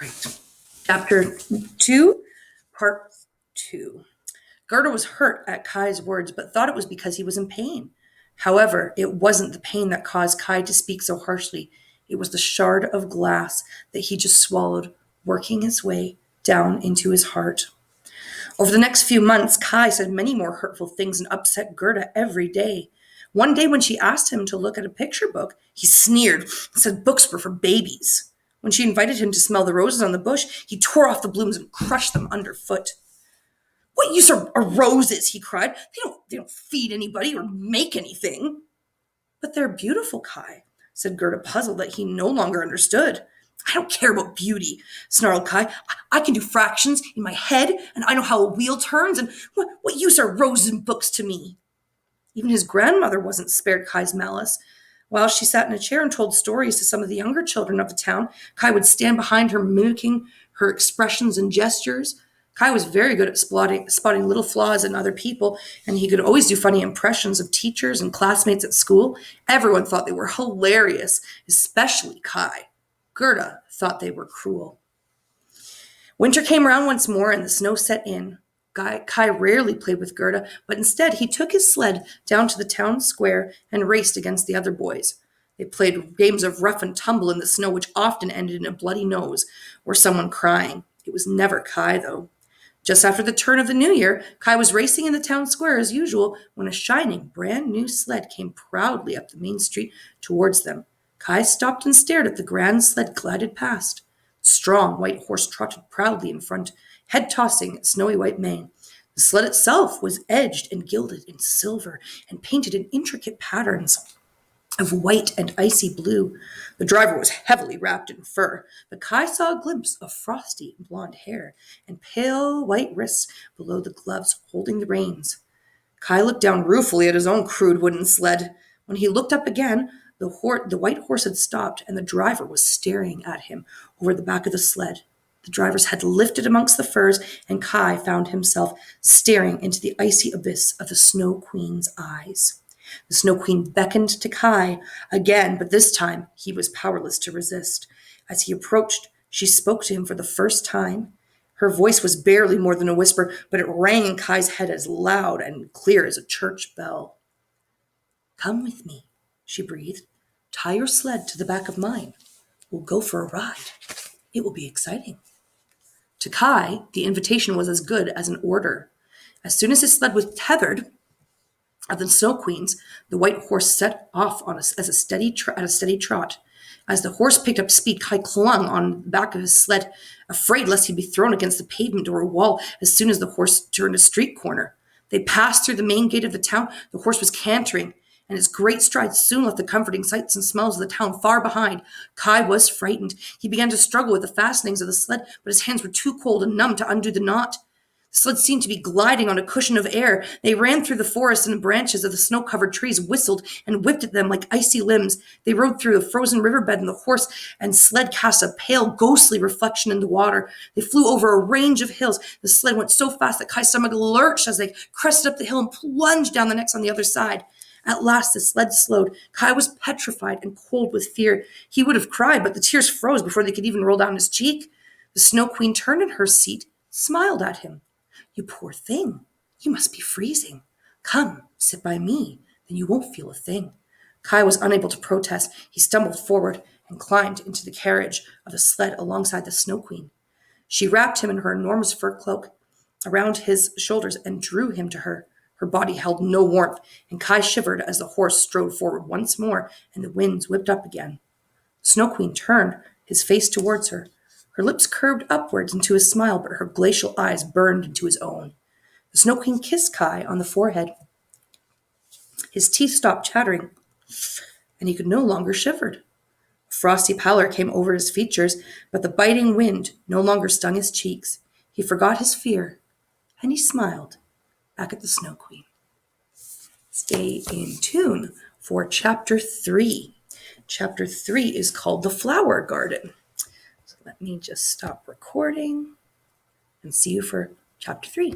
Right. Chapter 2, Part 2. Gerda was hurt at Kai's words, but thought it was because he was in pain. However, it wasn't the pain that caused Kai to speak so harshly. It was the shard of glass that he just swallowed, working its way down into his heart. Over the next few months, Kai said many more hurtful things and upset Gerda every day. One day, when she asked him to look at a picture book, he sneered and said books were for babies. When she invited him to smell the roses on the bush, he tore off the blooms and crushed them underfoot. What use are roses? He cried. They don't feed anybody or make anything. But they're beautiful, Kai, said Gerda, puzzled that he no longer understood. I don't care about beauty, snarled Kai. I can do fractions in my head, and I know how a wheel turns, and what use are roses and books to me? Even his grandmother wasn't spared Kai's malice. While she sat in a chair and told stories to some of the younger children of the town, Kai would stand behind her, mimicking her expressions and gestures. Kai was very good at spotting little flaws in other people, and he could always do funny impressions of teachers and classmates at school. Everyone thought they were hilarious, especially Kai. Gerda thought they were cruel. Winter came around once more, and the snow set in. Kai rarely played with Gerda, but instead he took his sled down to the town square and raced against the other boys. They played games of rough and tumble in the snow, which often ended in a bloody nose or someone crying. It was never Kai, though. Just after the turn of the new year, Kai was racing in the town square as usual when a shining, brand new sled came proudly up the main street towards them. Kai stopped and stared at the grand sled glided past. The strong white horse trotted proudly in front, head tossing its snowy white mane. The sled itself was edged and gilded in silver and painted in intricate patterns of white and icy blue. The driver was heavily wrapped in fur, but Kai saw a glimpse of frosty blonde hair and pale white wrists below the gloves holding the reins. Kai looked down ruefully at his own crude wooden sled. When he looked up again, the white horse had stopped, and the driver was staring at him over the back of the sled. The driver's head lifted amongst the furs, and Kai found himself staring into the icy abyss of the Snow Queen's eyes. The Snow Queen beckoned to Kai again, but this time he was powerless to resist. As he approached, she spoke to him for the first time. Her voice was barely more than a whisper, but it rang in Kai's head as loud and clear as a church bell. Come with me, she breathed. Tie your sled to the back of mine. We'll go for a ride. It will be exciting. To Kai, the invitation was as good as an order. As soon as his sled was tethered at the Snow Queen's, the white horse set off at a steady trot. As the horse picked up speed, Kai clung on the back of his sled, afraid lest he'd be thrown against the pavement or a wall as soon as the horse turned a street corner. They passed through the main gate of the town. The horse was cantering, and his great strides soon left the comforting sights and smells of the town far behind. Kai was frightened. He began to struggle with the fastenings of the sled, but his hands were too cold and numb to undo the knot. The sled seemed to be gliding on a cushion of air. They ran through the forest, and the branches of the snow-covered trees whistled and whipped at them like icy limbs. They rode through a frozen riverbed, and the horse and sled cast a pale, ghostly reflection in the water. They flew over a range of hills. The sled went so fast that Kai's stomach lurched as they crested up the hill and plunged down the next on the other side. At last, the sled slowed. Kai was petrified and cold with fear. He would have cried, but the tears froze before they could even roll down his cheek. The Snow Queen turned in her seat, smiled at him. You poor thing. You must be freezing. Come, sit by me. Then you won't feel a thing. Kai was unable to protest. He stumbled forward and climbed into the carriage of the sled alongside the Snow Queen. She wrapped him in her enormous fur cloak around his shoulders and drew him to her. Her body held no warmth, and Kai shivered as the horse strode forward once more and the winds whipped up again. The Snow Queen turned his face towards her. Her lips curved upwards into a smile, but her glacial eyes burned into his own. The Snow Queen kissed Kai on the forehead. His teeth stopped chattering, and he could no longer shiver. A frosty pallor came over his features, but the biting wind no longer stung his cheeks. He forgot his fear, and he smiled back at the Snow Queen. Stay in tune for Chapter 3. Chapter 3 is called The Flower Garden. So let me just stop recording and see you for Chapter 3.